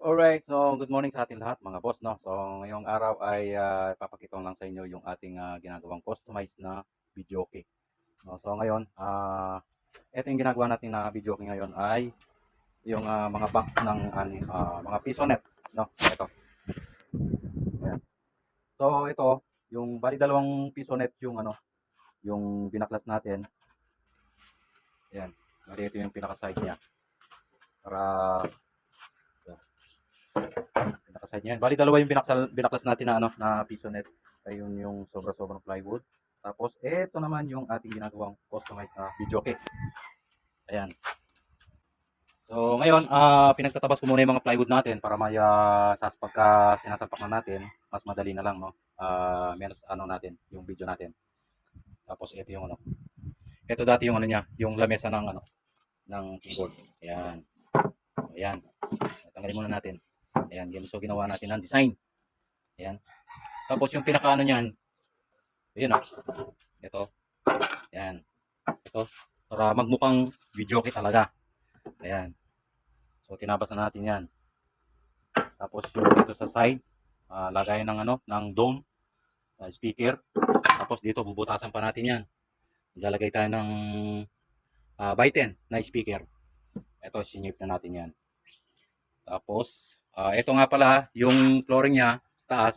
Alright, so good morning sa ating lahat mga boss, no? So ngayong araw ay ipapakita ko lang sa inyo yung ating ginagawang customized na videoke. No? So ngayon, ito yung ginagawa natin na videoke ngayon ay yung mga box ng mga piso net, no? Ito. Ayan. So ito, yung bali dalawang piso net yung yung binaklas natin. Ayan. Bali ito yung pinaka side niya para pinaka-side niyan. Bali dalawa yung binaklas natin na na piso net. Ayun yung sobra-sobrang plywood. Tapos ito naman yung ating ginagawang customized na videoke. Ayan. So ngayon, pinagtatabas ko muna yung mga plywood natin para may pagka sinasalpak na natin, mas madali na lang, no? Menos natin, yung video natin. Tapos ito yung ito dati yung niya, yung lamesa ng ng keyboard. Ayan. So, ayan. Tanggalin muna natin. Ayan, so ginawa natin ng design. Ayan. Tapos yung pinakaano niyan, ayun ito. Ayan. Ito para magmukhang videoke talaga. Ayan. So tinabas na natin 'yan. Tapos yung dito sa side, lagayan ng ng dome sa speaker. Tapos dito bubutasan pa natin 'yan. Ilalagay tayo ng by 10 na speaker. Ito sinip na natin 'yan. Tapos ito nga pala yung flooring niya taas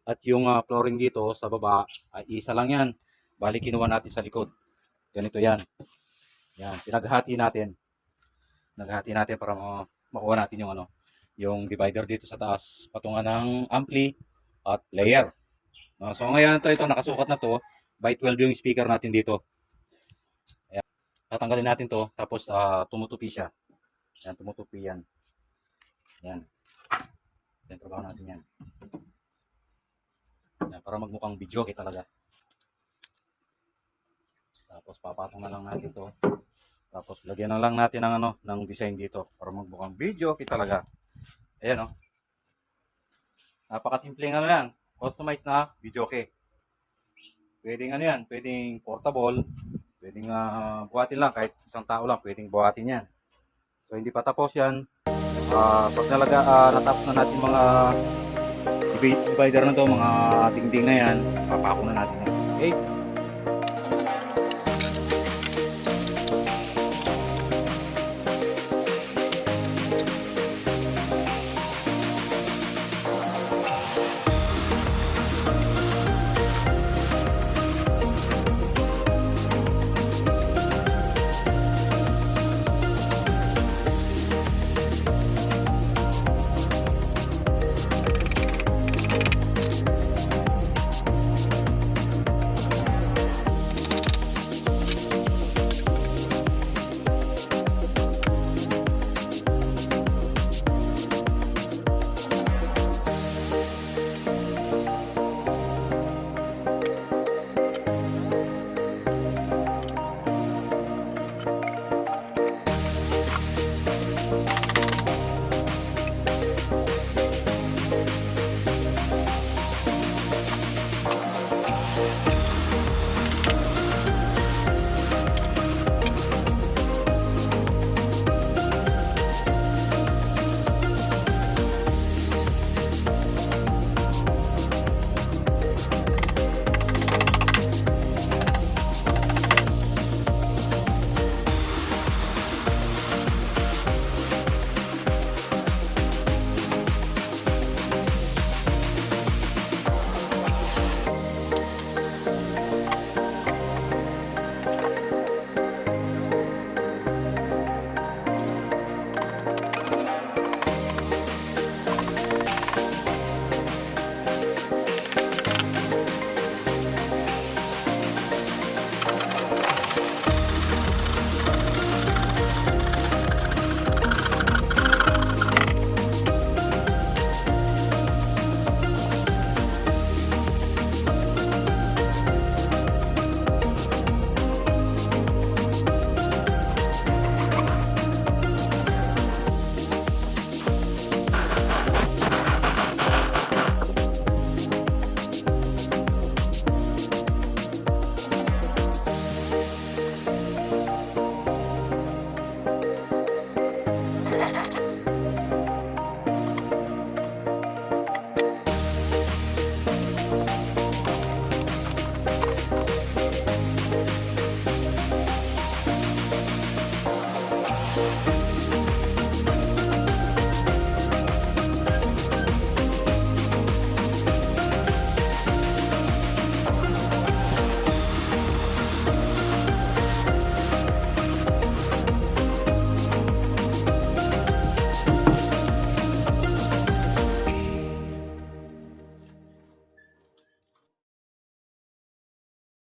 at yung flooring dito sa baba ay isa lang 'yan. Bali kinuha natin sa likod. Ganito 'yan. Yan, pinaghati natin. Naghati natin para makuha natin yung yung divider dito sa taas patungan ng ampli at layer. So ngayon ito nakasukat na to, by 12 yung speaker natin dito. Ayan. Tatanggalin natin to tapos tumutupi siya. Yan, tumutupi yan. Yan. Yan, trabaho natin yan. Yan, para magmukhang videoke talaga. Tapos papatong na lang natin to. Tapos lagyan na lang natin ng ng design dito para magmukhang videoke talaga. Ayan Napakasimpleng yan. Customized na videoke. Pwedeng yan, pwedeng portable, pwedeng buhatin lang kahit isang tao lang, pwedeng buhatin yan. So hindi pa tapos yan. Pag natapos na natin mga divider na to, mga dingding na yan, papako na natin yan. Okay?